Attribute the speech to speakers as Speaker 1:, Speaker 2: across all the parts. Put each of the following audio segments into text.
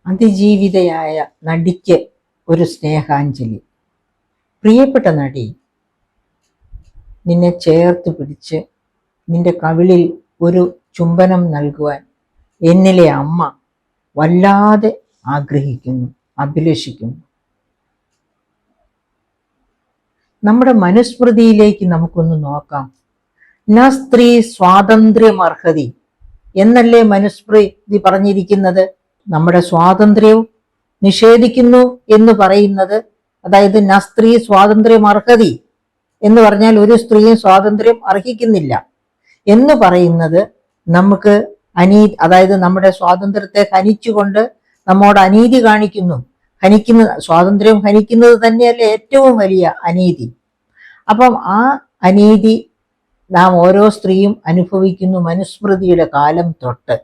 Speaker 1: അതിജീവിതയായ നടിക്ക് ഒരു സ്നേഹാഞ്ജലി. പ്രിയപ്പെട്ട നടി, നിന്നെ ചേർത്ത് പിടിച്ച് നിന്റെ കവിളിൽ ഒരു ചുംബനം നൽകുവാൻ എന്നിലെ അമ്മ വല്ലാതെ ആഗ്രഹിക്കുന്നു, അഭിലഷിക്കുന്നു. നമ്മുടെ മനുസ്മൃതിയിലേക്ക് നമുക്കൊന്ന് നോക്കാം. ന സ്ത്രീ സ്വാതന്ത്ര്യമർഹതി എന്നല്ലേ മനുസ്മൃതി പറഞ്ഞിരിക്കുന്നത്? നമ്മുടെ സ്വാതന്ത്ര്യവും നിഷേധിക്കുന്നു എന്ന് പറയുന്നത്, അതായത് ന സ്ത്രീ സ്വാതന്ത്ര്യമർഹതി എന്ന് പറഞ്ഞാൽ ഒരു സ്ത്രീയും സ്വാതന്ത്ര്യം അർഹിക്കുന്നില്ല എന്ന് പറയുന്നത് നമുക്ക് അതായത് നമ്മുടെ സ്വാതന്ത്ര്യത്തെ ഹനിച്ചുകൊണ്ട് നമ്മോട് അനീതി കാണിക്കുന്നു. സ്വാതന്ത്ര്യം ഹനിക്കുന്നത് തന്നെയല്ലേ ഏറ്റവും വലിയ അനീതി. അപ്പം ആ അനീതി നാം ഓരോ സ്ത്രീയും അനുഭവിക്കുന്നു. മനുസ്മൃതിയുടെ കാലം തൊട്ട്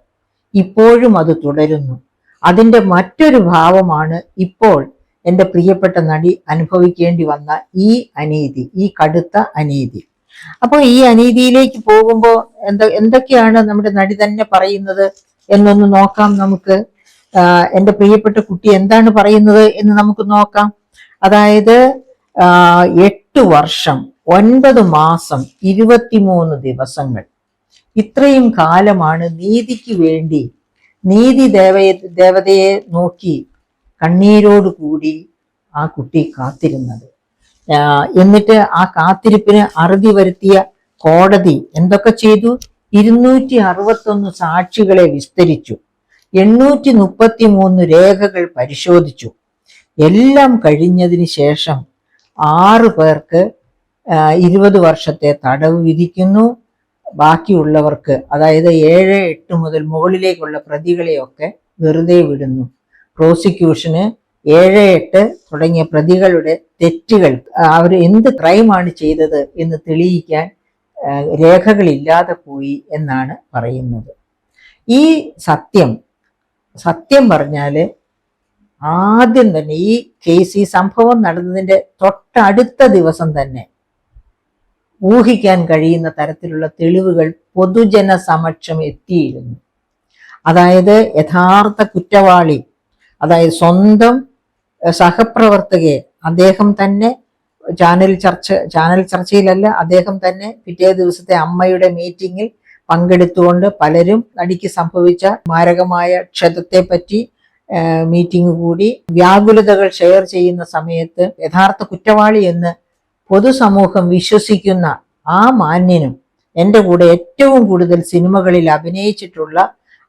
Speaker 1: ഇപ്പോഴും അത് തുടരുന്നു. അതിൻ്റെ മറ്റൊരു ഭാവമാണ് ഇപ്പോൾ എൻ്റെ പ്രിയപ്പെട്ട നടി അനുഭവിക്കേണ്ടി വന്ന ഈ അനീതി, ഈ കടുത്ത അനീതി. അപ്പോൾ ഈ അനീതിയിലേക്ക് പോകുമ്പോൾ എന്തൊക്കെയാണ് നമ്മുടെ നടി തന്നെ പറയുന്നത് എന്നൊന്ന് നോക്കാം നമുക്ക്. എൻ്റെ പ്രിയപ്പെട്ട കുട്ടി എന്താണ് പറയുന്നത് എന്ന് നമുക്ക് നോക്കാം. അതായത് 8 വർഷം 9 മാസം 23 ദിവസങ്ങൾ ഇത്രയും കാലമാണ് നീതിക്ക് വേണ്ടി നീതി ദേവതയെ നോക്കി കണ്ണീരോട് കൂടി ആ കുട്ടി കാത്തിരുന്നത്. എന്നിട്ട് ആ കാത്തിരിപ്പിന് അറുതി വരുത്തിയ കോടതി എന്തൊക്കെ ചെയ്തു? 261 സാക്ഷികളെ വിസ്തരിച്ചു, 833 രേഖകൾ പരിശോധിച്ചു. എല്ലാം കഴിഞ്ഞതിന് ശേഷം 6 പേർക്ക് 20 വർഷത്തെ തടവ് വിധിക്കുന്നു. ബാക്കിയുള്ളവർക്ക്, അതായത് 7, 8 മുതൽ മുകളിലേക്കുള്ള പ്രതികളെയൊക്കെ വെറുതെ വിടുന്നു. പ്രോസിക്യൂഷന് 7, 8 തുടങ്ങിയ പ്രതികളുടെ തെറ്റുകൾ, അവർ എന്ത് ക്രൈമാണ് ചെയ്തത് എന്ന് തെളിയിക്കാൻ രേഖകളില്ലാതെ പോയി എന്നാണ് പറയുന്നത്. ഈ സത്യം പറഞ്ഞാൽ ആദ്യം തന്നെ ഈ കേസ്, ഈ സംഭവം നടന്നതിൻ്റെ തൊട്ടടുത്ത ദിവസം തന്നെ ഊഹിക്കാൻ കഴിയുന്ന തരത്തിലുള്ള തെളിവുകൾ പൊതുജന സമക്ഷം എത്തിയിരുന്നു. അതായത് യഥാർത്ഥ കുറ്റവാളി, അതായത് സ്വന്തം സഹപ്രവർത്തകയെ അദ്ദേഹം തന്നെ ചാനൽ ചർച്ചയിലല്ല, അദ്ദേഹം തന്നെ പിറ്റേ ദിവസത്തെ അമ്മയുടെ മീറ്റിങ്ങിൽ പങ്കെടുത്തുകൊണ്ട് പലരും നടിക്ക് സംഭവിച്ച മാരകമായ ക്ഷതത്തെ പറ്റി മീറ്റിംഗ് കൂടി വ്യാകുലതകൾ ഷെയർ ചെയ്യുന്ന സമയത്ത് യഥാർത്ഥ കുറ്റവാളി എന്ന് പൊതുസമൂഹം വിശ്വസിക്കുന്ന ആ മാന്യനും എൻ്റെ കൂടെ ഏറ്റവും കൂടുതൽ സിനിമകളിൽ അഭിനയിച്ചിട്ടുള്ള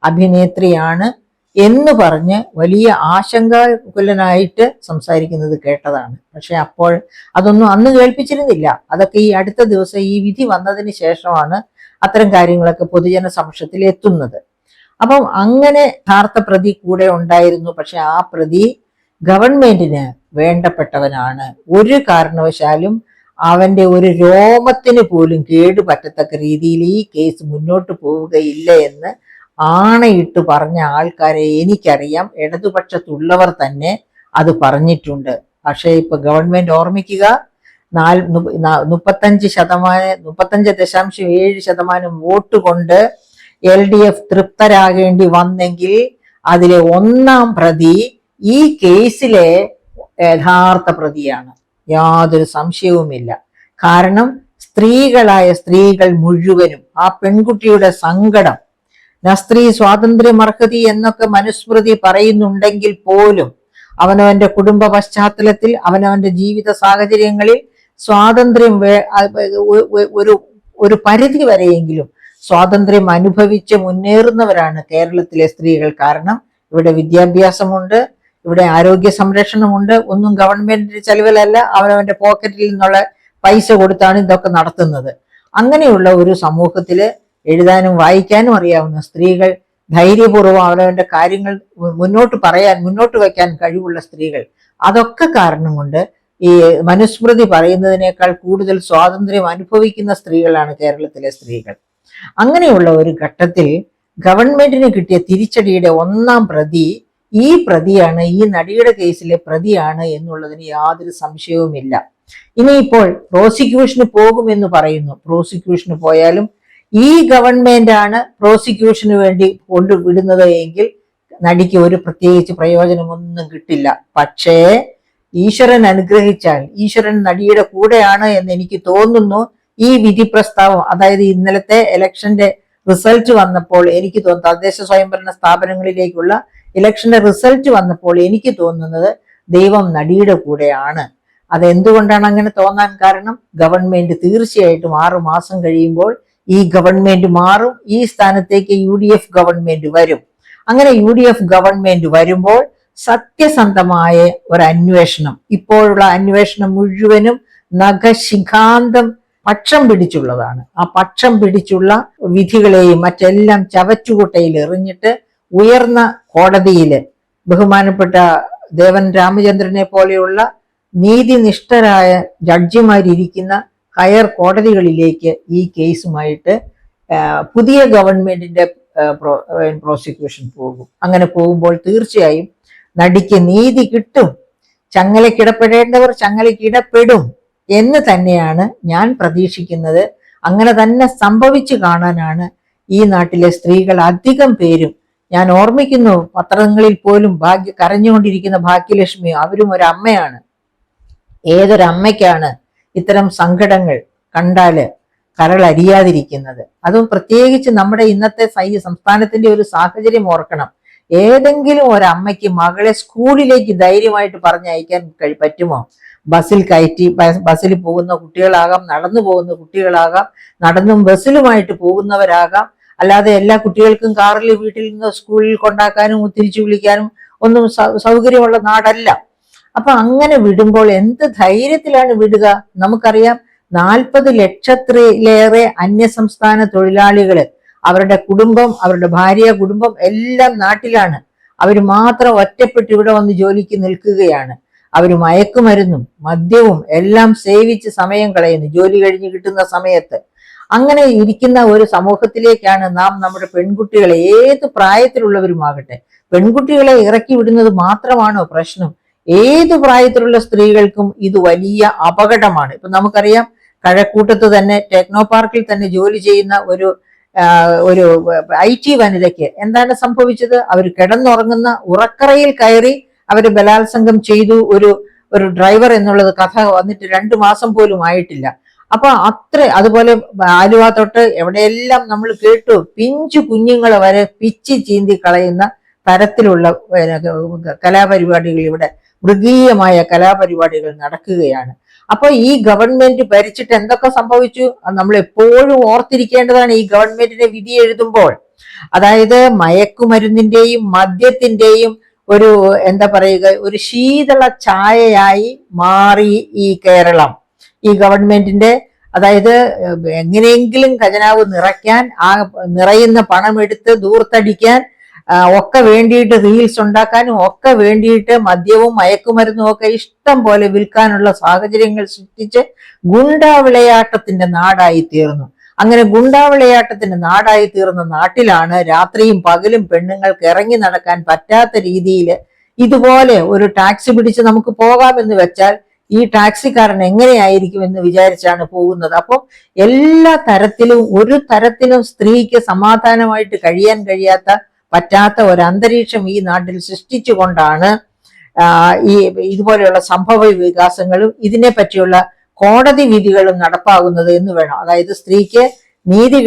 Speaker 1: അഭിനേത്രിയാണ് എന്ന് പറഞ്ഞ് വലിയ ആശങ്കാകുലനായിട്ട് സംസാരിക്കുന്നത് കേട്ടതാണ്. പക്ഷെ അപ്പോൾ അതൊന്നും അന്ന് കേൾപ്പിച്ചിരുന്നില്ല. അതൊക്കെ ഈ അടുത്ത ദിവസം ഈ വിധി വന്നതിന് ശേഷമാണ് അത്തരം കാര്യങ്ങളൊക്കെ പൊതുജന സമക്ഷത്തിൽ എത്തുന്നത്. അപ്പം അങ്ങനെ യഥാർത്ഥ പ്രതി കൂടെ ഉണ്ടായിരുന്നു. പക്ഷെ ആ പ്രതി ഗവൺമെന്റിന് വേണ്ടപ്പെട്ടവനാണ്. ഒരു കാരണവശാലും അവന്റെ ഒരു രോമത്തിന് പോലും കേടുപറ്റത്തക്ക രീതിയിൽ ഈ കേസ് മുന്നോട്ട് പോവുകയില്ല എന്ന് ആണയിട്ട് പറഞ്ഞ ആൾക്കാരെ എനിക്കറിയാം. ഇടതുപക്ഷത്തുള്ളവർ തന്നെ അത് പറഞ്ഞിട്ടുണ്ട്. പക്ഷേ ഇപ്പൊ ഗവൺമെന്റ് ഓർമ്മിക്കുക, 35.7% വോട്ട് കൊണ്ട് LDF തൃപ്തരാകേണ്ടി വന്നെങ്കിൽ അതിലെ 1-ാം പ്രതി ഈ കേസിലെ യഥാർത്ഥ പ്രതിയാണ്, യാതൊരു സംശയവുമില്ല. കാരണം സ്ത്രീകൾ മുഴുവനും ആ പെൺകുട്ടിയുടെ സങ്കടം, സ്ത്രീ സ്വാതന്ത്ര്യമർഹതി എന്നൊക്കെ മനുസ്മൃതി പറയുന്നുണ്ടെങ്കിൽ പോലും അവനവന്റെ കുടുംബ പശ്ചാത്തലത്തിൽ അവനവന്റെ ജീവിത സാഹചര്യങ്ങളിൽ സ്വാതന്ത്ര്യം ഒരു പരിധി വരെയെങ്കിലും സ്വാതന്ത്ര്യം അനുഭവിച്ച് മുന്നേറുന്നവരാണ് കേരളത്തിലെ സ്ത്രീകൾ. കാരണം ഇവിടെ വിദ്യാഭ്യാസമുണ്ട്, ഇവിടെ ആരോഗ്യ സംരക്ഷണമുണ്ട്. ഒന്നും ഗവൺമെന്റിന്റെ ചെലവിലല്ല, അവനവന്റെ പോക്കറ്റിൽ നിന്നുള്ള പൈസ കൊടുത്താണ് ഇതൊക്കെ നടത്തുന്നത്. അങ്ങനെയുള്ള ഒരു സമൂഹത്തില് എഴുതാനും വായിക്കാനും അറിയാവുന്ന സ്ത്രീകൾ, ധൈര്യപൂർവ്വം അവനവന്റെ കാര്യങ്ങൾ മുന്നോട്ട് വയ്ക്കാൻ കഴിവുള്ള സ്ത്രീകൾ, അതൊക്കെ കാരണം കൊണ്ട് ഈ മനുസ്മൃതി പറയുന്നതിനേക്കാൾ കൂടുതൽ സ്വാതന്ത്ര്യം അനുഭവിക്കുന്ന സ്ത്രീകളാണ് കേരളത്തിലെ സ്ത്രീകൾ. അങ്ങനെയുള്ള ഒരു ഘട്ടത്തിൽ ഗവൺമെന്റിന് കിട്ടിയ തിരിച്ചടിയുടെ 1-ാം പ്രതി ഈ പ്രതിയാണ്, ഈ നടിയുടെ കേസിലെ പ്രതിയാണ് എന്നുള്ളതിന് യാതൊരു സംശയവുമില്ല. ഇനിയിപ്പോൾ പ്രോസിക്യൂഷന് പോകുമെന്ന് പറയുന്നു. പ്രോസിക്യൂഷന് പോയാലും ഈ ഗവൺമെന്റ് ആണ് പ്രോസിക്യൂഷന് വേണ്ടി കൊണ്ടുവിടുന്നത് എങ്കിൽ നടിക്ക് ഒരു പ്രത്യേകിച്ച് പ്രയോജനമൊന്നും കിട്ടില്ല. പക്ഷേ ഈശ്വരൻ അനുഗ്രഹിച്ചാൽ, ഈശ്വരൻ നടിയുടെ കൂടെയാണ് എന്ന് എനിക്ക് തോന്നുന്നു. ഈ വിധി പ്രസ്താവം, അതായത് ഇന്നലത്തെ ഇലക്ഷന്റെ റിസൾട്ട് വന്നപ്പോൾ എനിക്ക് തോന്നുന്നു, തദ്ദേശ സ്വയംഭരണ സ്ഥാപനങ്ങളിലേക്കുള്ള ഇലക്ഷന്റെ റിസൾട്ട് വന്നപ്പോൾ എനിക്ക് തോന്നുന്നത് ദൈവം നടിയുടെ കൂടെയാണ്. അതെന്തുകൊണ്ടാണ് അങ്ങനെ തോന്നാൻ കാരണം? ഗവൺമെന്റ് തീർച്ചയായിട്ടും 6 മാസം കഴിയുമ്പോൾ ഈ ഗവൺമെന്റ് മാറും. ഈ സ്ഥാനത്തേക്ക് UDF ഗവൺമെന്റ് വരും. അങ്ങനെ UDF ഗവൺമെന്റ് വരുമ്പോൾ സത്യസന്ധമായ ഒരു അന്വേഷണം, ഇപ്പോഴുള്ള അന്വേഷണം മുഴുവനും നഖശിഖാന്തം പക്ഷം പിടിച്ചുള്ളതാണ്. ആ പക്ഷം പിടിച്ചുള്ള വിധികളെയും മറ്റെല്ലാം ചവറ്റുകുട്ടയിൽ എറിഞ്ഞിട്ട് ഉയർന്ന കോടതിയില് ബഹുമാനപ്പെട്ട ദേവൻ രാമചന്ദ്രനെ പോലെയുള്ള നീതിനിഷ്ഠരായ ജഡ്ജിമാരിയ്ക്കുന്ന ഹയർ കോടതികളിലേക്ക് ഈ കേസുമായിട്ട് പുതിയ ഗവൺമെന്റിന്റെ പ്രോസിക്യൂഷൻ പോകും. അങ്ങനെ പോകുമ്പോൾ തീർച്ചയായും നടിക്ക് നീതി കിട്ടും. ചങ്ങലക്കിടപെടേണ്ടവർ ചങ്ങലക്കിടപെടും എന്ന് തന്നെയാണ് ഞാൻ പ്രതീക്ഷിക്കുന്നത്. അങ്ങനെ തന്നെ സംഭവിച്ചു കാണാനാണ് ഈ നാട്ടിലെ സ്ത്രീകൾ അധികം പേരും. ഞാൻ ഓർമ്മിക്കുന്നു, പത്രങ്ങളിൽ പോലും കരഞ്ഞുകൊണ്ടിരിക്കുന്ന ഭാഗ്യലക്ഷ്മി, അവരും ഒരു അമ്മയാണ്. ഏതൊരമ്മയ്ക്കാണ് ഇത്തരം സങ്കടങ്ങൾ കണ്ടാല് കരളരിയാതിരിക്കുന്നത്? അതും പ്രത്യേകിച്ച് നമ്മുടെ ഇന്നത്തെ സംസ്ഥാനത്തിന്റെ ഒരു സാഹചര്യം ഓർക്കണം. ഏതെങ്കിലും ഒരമ്മയ്ക്ക് മകളെ സ്കൂളിലേക്ക് ധൈര്യമായിട്ട് പറഞ്ഞയക്കാൻ പറ്റുമോ? ബസ്സിൽ കയറ്റി, ബസ്സിൽ പോകുന്ന കുട്ടികളാകാം, നടന്നു പോകുന്ന കുട്ടികളാകാം, നടന്നും ബസ്സിലുമായിട്ട് പോകുന്നവരാകാം. അല്ലാതെ എല്ലാ കുട്ടികൾക്കും കാറിൽ വീട്ടിൽ നിന്ന് സ്കൂളിൽ കൊണ്ടാക്കാനും തിരിച്ചു വിളിക്കാനും ഒന്നും സൗകര്യമുള്ള നാടല്ല. അപ്പൊ അങ്ങനെ വിടുമ്പോൾ എന്ത് ധൈര്യത്തിലാണ് വിടുക? നമുക്കറിയാം, 40 ലക്ഷത്തിലേറെ അന്യസംസ്ഥാന തൊഴിലാളികള്, അവരുടെ കുടുംബം, അവരുടെ ഭാര്യ കുടുംബം എല്ലാം നാട്ടിലാണ്. അവർ മാത്രം ഒറ്റപ്പെട്ട് ഇവിടെ വന്ന് ജോലിക്ക് നിൽക്കുകയാണ്. അവർ മയക്കുമരുന്നും മദ്യവും എല്ലാം സേവിച്ച് സമയം കളയുന്നു ജോലി കഴിഞ്ഞ് കിട്ടുന്ന സമയത്ത്. അങ്ങനെ ഇരിക്കുന്ന ഒരു സമൂഹത്തിലേക്കാണ് നാം നമ്മുടെ പെൺകുട്ടികളെ, ഏത് പ്രായത്തിലുള്ളവരുമാകട്ടെ, പെൺകുട്ടികളെ ഇറക്കി വിടുന്നത് മാത്രമാണോ പ്രശ്നം? ഏത് പ്രായത്തിലുള്ള സ്ത്രീകൾക്കും ഇത് വലിയ അപകടമാണ്. ഇപ്പൊ നമുക്കറിയാം, കഴക്കൂട്ടത്ത് തന്നെ ടെക്നോ പാർക്കിൽ തന്നെ ജോലി ചെയ്യുന്ന ഒരു IT വനിതയ്ക്ക് എന്താണ് സംഭവിച്ചത്? അവർ കിടന്നുറങ്ങുന്ന ഉറക്കറയിൽ കയറി അവര് ബലാത്സംഗം ചെയ്തു ഒരു ഡ്രൈവർ എന്നുള്ളത് കഥ വന്നിട്ട് 2 മാസം പോലും ആയിട്ടില്ല. അപ്പൊ അതുപോലെ ആലുവ തൊട്ട് എവിടെയെല്ലാം നമ്മൾ കേട്ടു, പിഞ്ചു കുഞ്ഞുങ്ങളെ വരെ പിച്ചി ചീന്തി കളയുന്ന തരത്തിലുള്ള കലാപരിപാടികൾ, ഇവിടെ മൃഗീയമായ കലാപരിപാടികൾ നടക്കുകയാണ്. അപ്പൊ ഈ ഗവൺമെന്റ് ഭരിച്ചിട്ട് എന്തൊക്കെ സംഭവിച്ചു നമ്മൾ എപ്പോഴും ഓർത്തിരിക്കേണ്ടതാണ്. ഈ ഗവൺമെന്റിനെ വിധി എഴുതുമ്പോൾ, അതായത് മയക്കുമരുന്നിന്റെയും മദ്യത്തിന്റെയും ഒരു എന്താ പറയുക, ഒരു ശീതള ഛായയായി മാറി ഈ കേരളം. ഈ ഗവൺമെന്റിന്റെ, അതായത് എങ്ങനെയെങ്കിലും ഖജനാവ് നിറയ്ക്കാൻ, ആ നിറയുന്ന പണം എടുത്ത് ദൂർത്തടിക്കാൻ ഒക്കെ വേണ്ടിയിട്ട്, റീൽസ് ഉണ്ടാക്കാനും ഒക്കെ വേണ്ടിയിട്ട് മദ്യവും മയക്കുമരുന്നും ഒക്കെ ഇഷ്ടം പോലെ വിൽക്കാനുള്ള സാഹചര്യങ്ങൾ സൃഷ്ടിച്ച് ഗുണ്ടാ വിളയാട്ടത്തിന്റെ നാടായി തീർന്നു. അങ്ങനെ ഗുണ്ടാ വിളയാട്ടത്തിന്റെ നാടായി തീർന്ന നാട്ടിലാണ് രാത്രിയും പകലും പെണ്ണുങ്ങൾക്ക് ഇറങ്ങി നടക്കാൻ പറ്റാത്ത രീതിയിൽ ഇതുപോലെ ഒരു ടാക്സി പിടിച്ച് നമുക്ക് പോകാമെന്ന് വെച്ചാൽ ഈ ടാക്സിക്കാരൻ എങ്ങനെയായിരിക്കും എന്ന് വിചാരിച്ചാണ് പോകുന്നത്. അപ്പം എല്ലാ തരത്തിലും, ഒരു തരത്തിലും സ്ത്രീക്ക് സമാധാനമായിട്ട് കഴിയാൻ പറ്റാത്ത ഒരു അന്തരീക്ഷം ഈ നാട്ടിൽ സൃഷ്ടിച്ചുകൊണ്ടാണ് ഈ ഇതുപോലെയുള്ള സംഭവ വികാസങ്ങളും ഇതിനെ പറ്റിയുള്ള കോടതി വിധികളും നടപ്പാകുന്നത് എന്ന് വേണം. അതായത് സ്ത്രീക്ക് നീതി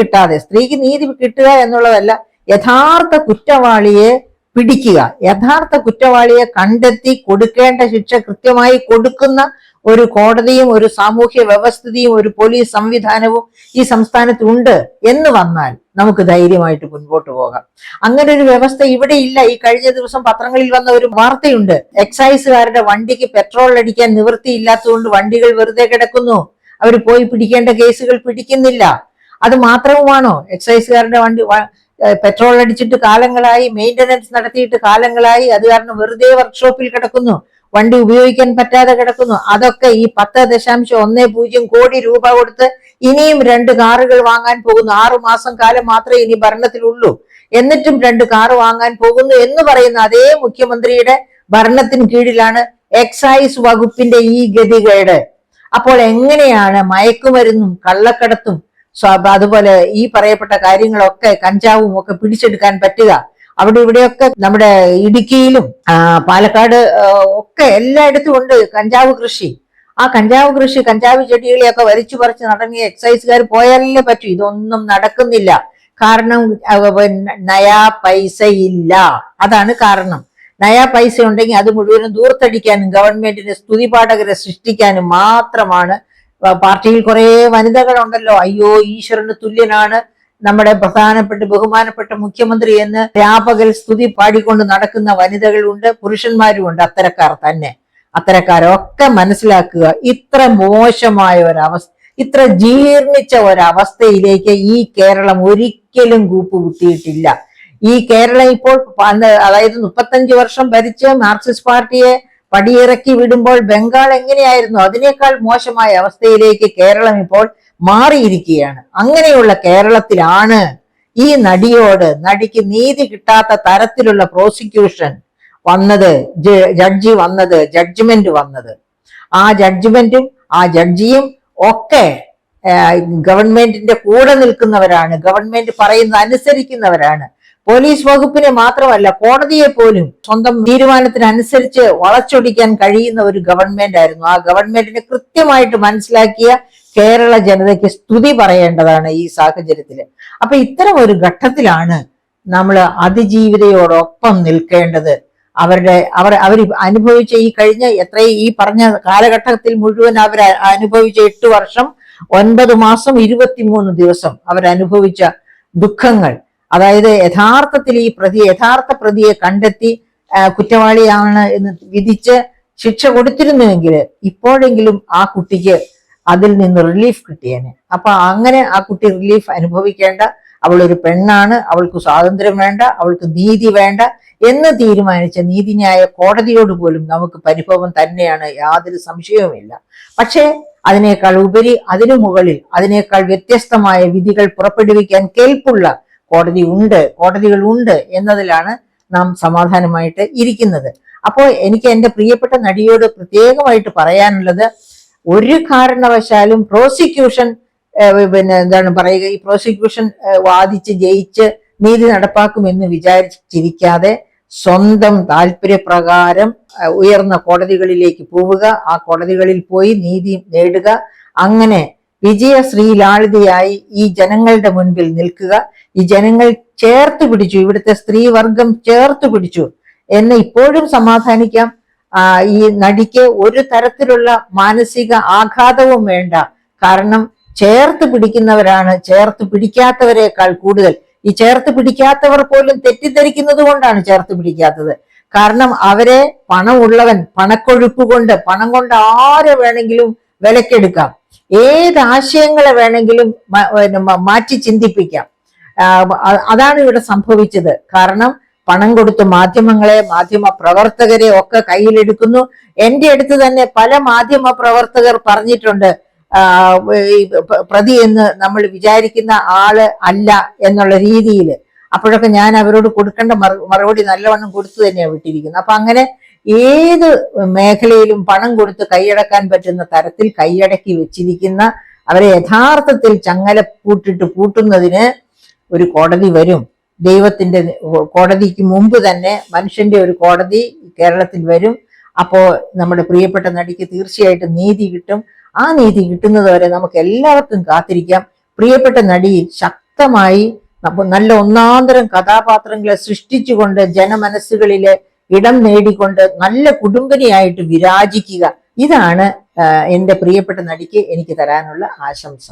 Speaker 1: കിട്ടുക എന്നുള്ളതല്ല, യഥാർത്ഥ കുറ്റവാളിയെ പിടിക്കുക, യഥാർത്ഥ കുറ്റവാളിയെ കണ്ടെത്തി കൊടുക്കേണ്ട ശിക്ഷ കൃത്യമായി കൊടുക്കുന്ന ഒരു കോടതിയും ഒരു സാമൂഹ്യ വ്യവസ്ഥിതിയും ഒരു പോലീസ് സംവിധാനവും ഈ സംസ്ഥാനത്ത് ഉണ്ട് എന്ന് വന്നാൽ നമുക്ക് ധൈര്യമായിട്ട് മുൻപോട്ട് പോകാം. അങ്ങനെ ഒരു വ്യവസ്ഥ ഇവിടെ ഇല്ല. ഈ കഴിഞ്ഞ ദിവസം പത്രങ്ങളിൽ വന്ന ഒരു വാർത്തയുണ്ട്, എക്സൈസുകാരുടെ വണ്ടിക്ക് പെട്രോൾ അടിക്കാൻ നിവൃത്തിയില്ലാത്തതുകൊണ്ട് വണ്ടികൾ വെറുതെ കിടക്കുന്നു, അവർ പോയി പിടിക്കേണ്ട കേസുകൾ പിടിക്കുന്നില്ല. അത് മാത്രവുമാണോ? എക്സൈസുകാരുടെ വണ്ടി പെട്രോൾ അടിച്ചിട്ട് കാലങ്ങളായി, മെയിൻ്റനൻസ് നടത്തിയിട്ട് കാലങ്ങളായി, അത് കാരണം വെറുതെ വർക്ക്ഷോപ്പിൽ കിടക്കുന്നു, വണ്ടി ഉപയോഗിക്കാൻ പറ്റാതെ കിടക്കുന്നു. അതൊക്കെ ഈ 10.10 കോടി രൂപ കൊടുത്ത് ഇനിയും 2 കാറുകൾ വാങ്ങാൻ പോകുന്നു. 6 മാസം കാലം മാത്രമേ ഇനി ഭരണത്തിലുള്ളൂ, എന്നിട്ടും 2 കാറ് വാങ്ങാൻ പോകുന്നു എന്ന് പറയുന്ന അതേ മുഖ്യമന്ത്രിയുടെ ഭരണത്തിന് കീഴിലാണ് എക്സൈസ് വകുപ്പിന്റെ ഈ ഗതികേട്. അപ്പോൾ എങ്ങനെയാണ് മയക്കുമരുന്നും കള്ളക്കടത്തും അതുപോലെ ഈ പറയപ്പെട്ട കാര്യങ്ങളൊക്കെ, കഞ്ചാവും ഒക്കെ പിടിച്ചെടുക്കാൻ പറ്റുക? അവിടെ ഇവിടെയൊക്കെ നമ്മുടെ ഇടുക്കിയിലും പാലക്കാട് ഒക്കെ എല്ലായിടത്തും ഉണ്ട് കഞ്ചാവ് കൃഷി. ആ കഞ്ചാവ് കൃഷി, കഞ്ചാവ് ചെടികളെയൊക്കെ വലിച്ചു പറിച്ച് നടങ്ങിയ എക്സൈസുകാർ പോയാലല്ലേ പറ്റൂ. ഇതൊന്നും നടക്കുന്നില്ല. കാരണം നയാ പൈസ ഇല്ല. അതാണ് കാരണം. നയാ പൈസ ഉണ്ടെങ്കിൽ അത് മുഴുവനും ദൂർത്തടിക്കാനും ഗവൺമെന്റിന് സ്തുതിപാഠകരെ സൃഷ്ടിക്കാനും മാത്രമാണ്. പാർട്ടിയിൽ കുറെ വനിതകളുണ്ടല്ലോ, അയ്യോ ഈശ്വരന് തുല്യനാണ് നമ്മുടെ പ്രധാനപ്പെട്ട ബഹുമാനപ്പെട്ട മുഖ്യമന്ത്രി എന്ന് രാപകൽ സ്തുതി പാടിക്കൊണ്ട് നടക്കുന്ന വനിതകളുണ്ട്, പുരുഷന്മാരുമുണ്ട്. അത്തരക്കാർ തന്നെ. അത്തരക്കാരൊക്കെ മനസ്സിലാക്കുക, ഇത്ര മോശമായ ഒരവസ്ഥ, ഇത്ര ജീർണിച്ച ഒരവസ്ഥയിലേക്ക് ഈ കേരളം ഒരിക്കലും കൂപ്പുകുത്തിയിട്ടില്ല. ഈ കേരളം ഇപ്പോൾ അതായത് 35 വർഷം ഭരിച്ച് മാർക്സിസ്റ്റ് പാർട്ടിയെ പടിയിറക്കി വിടുമ്പോൾ ബംഗാൾ എങ്ങനെയായിരുന്നു, അതിനേക്കാൾ മോശമായ അവസ്ഥയിലേക്ക് കേരളം ഇപ്പോൾ മാറിയിരിക്കുകയാണ്. അങ്ങനെയുള്ള കേരളത്തിലാണ് ഈ നടിക്ക് നീതി കിട്ടാത്ത തരത്തിലുള്ള പ്രോസിക്യൂഷൻ വന്നത്, ജഡ്ജ്മെന്റ് വന്നത്. ആ ജഡ്ജ്മെന്റും ആ ജഡ്ജിയും ഒക്കെ ഗവൺമെന്റിന്റെ കൂടെ നിൽക്കുന്നവരാണ്, ഗവൺമെന്റ് പറയുന്നത് അനുസരിക്കുന്നവരാണ്. പോലീസ് വകുപ്പിനെ മാത്രമല്ല, കോടതിയെ പോലും സ്വന്തം തീരുമാനത്തിനനുസരിച്ച് വളച്ചൊടിക്കാൻ കഴിയുന്ന ഒരു ഗവൺമെന്റ് ആയിരുന്നു. ആ ഗവൺമെന്റിനെ കൃത്യമായിട്ട് മനസ്സിലാക്കിയ കേരള ജനതയ്ക്ക് സ്തുതി പറയേണ്ടതാണ് ഈ സാഹചര്യത്തിൽ. അപ്പൊ ഇത്തരം ഒരു ഘട്ടത്തിലാണ് നമ്മൾ അതിജീവിതയോടൊപ്പം നിൽക്കേണ്ടത്. അവർ അനുഭവിച്ച ഈ കഴിഞ്ഞ ഈ പറഞ്ഞ കാലഘട്ടത്തിൽ മുഴുവൻ അവർ അനുഭവിച്ച 8 വർഷം 9 മാസം 23 ദിവസം അവരനുഭവിച്ച ദുഃഖങ്ങൾ, അതായത് യഥാർത്ഥത്തിൽ യഥാർത്ഥ പ്രതിയെ കണ്ടെത്തി കുറ്റവാളിയാണ് എന്ന് വിധിച്ച് ശിക്ഷ കൊടുത്തിരുന്നുവെങ്കിൽ ഇപ്പോഴെങ്കിലും ആ കുട്ടിക്ക് അതിൽ നിന്ന് റിലീഫ് കിട്ടിയേനെ. അപ്പൊ അങ്ങനെ ആ കുട്ടി റിലീഫ് അനുഭവിക്കേണ്ട, അവളൊരു പെണ്ണാണ്, അവൾക്ക് സ്വാതന്ത്ര്യം വേണ്ട, അവൾക്ക് നീതി വേണ്ട എന്ന് തീരുമാനിച്ച നീതിന്യായ കോടതിയോട് പോലും നമുക്ക് പരിഭവം തന്നെയാണ്, യാതൊരു സംശയവുമില്ല. പക്ഷേ അതിനേക്കാൾ ഉപരി, അതിനു മുകളിൽ, അതിനേക്കാൾ വ്യത്യസ്തമായ വിധികൾ പുറപ്പെടുവിക്കാൻ കെൽപ്പുള്ള കോടതികൾ ഉണ്ട് എന്നതിലാണ് നാം സമാധാനമായിട്ട് ഇരിക്കുന്നത്. അപ്പോൾ എനിക്ക് എൻ്റെ പ്രിയപ്പെട്ട നടിയോട് പ്രത്യേകമായിട്ട് പറയാനുള്ളത്, ഒരു കാരണവശാലും പ്രോസിക്യൂഷൻ എന്താണ് പറയുക, ഈ പ്രോസിക്യൂഷൻ വാദിച്ച് ജയിച്ച് നീതി നടപ്പാക്കുമെന്ന് വിചാരിച്ചിരിക്കാതെ സ്വന്തം താല്പര്യപ്രകാരം ഉയർന്ന കോടതികളിലേക്ക് പോവുക, ആ കോടതികളിൽ പോയി നീതി നേടുക, അങ്ങനെ വിജയശ്രീലാളിതയായി ഈ ജനങ്ങളുടെ മുൻപിൽ നിൽക്കുക. ഈ ജനങ്ങൾ ചേർത്ത് പിടിച്ചു, ഇവിടുത്തെ സ്ത്രീവർഗം ചേർത്ത് പിടിച്ചു എന്ന് ഇപ്പോഴും സമാധാനിക്കാം. ഈ നടിക്ക് ഒരു തരത്തിലുള്ള മാനസിക ആഘാതവും വേണ്ട. കാരണം ചേർത്ത് പിടിക്കുന്നവരാണ് ചേർത്ത് പിടിക്കാത്തവരെക്കാൾ കൂടുതൽ. ഈ ചേർത്ത് പിടിക്കാത്തവർ പോലും തെറ്റിദ്ധരിക്കുന്നത് കൊണ്ടാണ് ചേർത്ത് പിടിക്കാത്തത്. കാരണം അവരെ പണമുള്ളവൻ പണക്കൊഴുപ്പ് കൊണ്ട്, പണം കൊണ്ട് ആരെ വേണമെങ്കിലും വിലക്കെടുക്കാം, ഏത് ആശയങ്ങളെ വേണമെങ്കിലും മാറ്റി ചിന്തിപ്പിക്കാം. അതാണ് ഇവിടെ സംഭവിച്ചത്. കാരണം പണം കൊടുത്ത് മാധ്യമ പ്രവർത്തകരെ ഒക്കെ കയ്യിലെടുക്കുന്നു. എൻ്റെ അടുത്ത് തന്നെ പല മാധ്യമ പ്രവർത്തകർ പറഞ്ഞിട്ടുണ്ട്, പ്രതി എന്ന് നമ്മൾ വിചാരിക്കുന്ന ആള് അല്ല എന്നുള്ള രീതിയിൽ. അപ്പോഴൊക്കെ ഞാൻ അവരോട് കൊടുക്കേണ്ട മറുപടി നല്ലവണ്ണം കൊടുത്തു തന്നെയാണ് വിട്ടിരിക്കുന്നത്. അപ്പൊ അങ്ങനെ ഏത് മേഖലയിലും പണം കൊടുത്ത് കൈയടക്കാൻ പറ്റുന്ന തരത്തിൽ കൈയടക്കി വെച്ചിരിക്കുന്ന അവരെ യഥാർത്ഥത്തിൽ ചങ്ങല പൂട്ടുന്നതിന് ഒരു കോടതി വരും. ദൈവത്തിന്റെ കോടതിക്ക് മുമ്പ് തന്നെ മനുഷ്യന്റെ ഒരു കോടതി കേരളത്തിൽ വരും. അപ്പോ നമ്മുടെ പ്രിയപ്പെട്ട നടിക്ക് തീർച്ചയായിട്ടും നീതി കിട്ടും. ആ നീതി കിട്ടുന്നത് വരെ നമുക്ക് എല്ലാവർക്കും കാത്തിരിക്കാം. പ്രിയപ്പെട്ട നടി ശക്തമായി നല്ല ഒന്നാന്തരം കഥാപാത്രങ്ങളെ സൃഷ്ടിച്ചുകൊണ്ട് ജനമനസ്സുകളിലെ ഇടം നേടിക്കൊണ്ട് നല്ല കുടുംബിനിയായിട്ട് വിരാജിക്കുക. ഇതാണ് എൻ്റെ പ്രിയപ്പെട്ട നടിക്ക് എനിക്ക് തരാനുള്ള ആശംസ.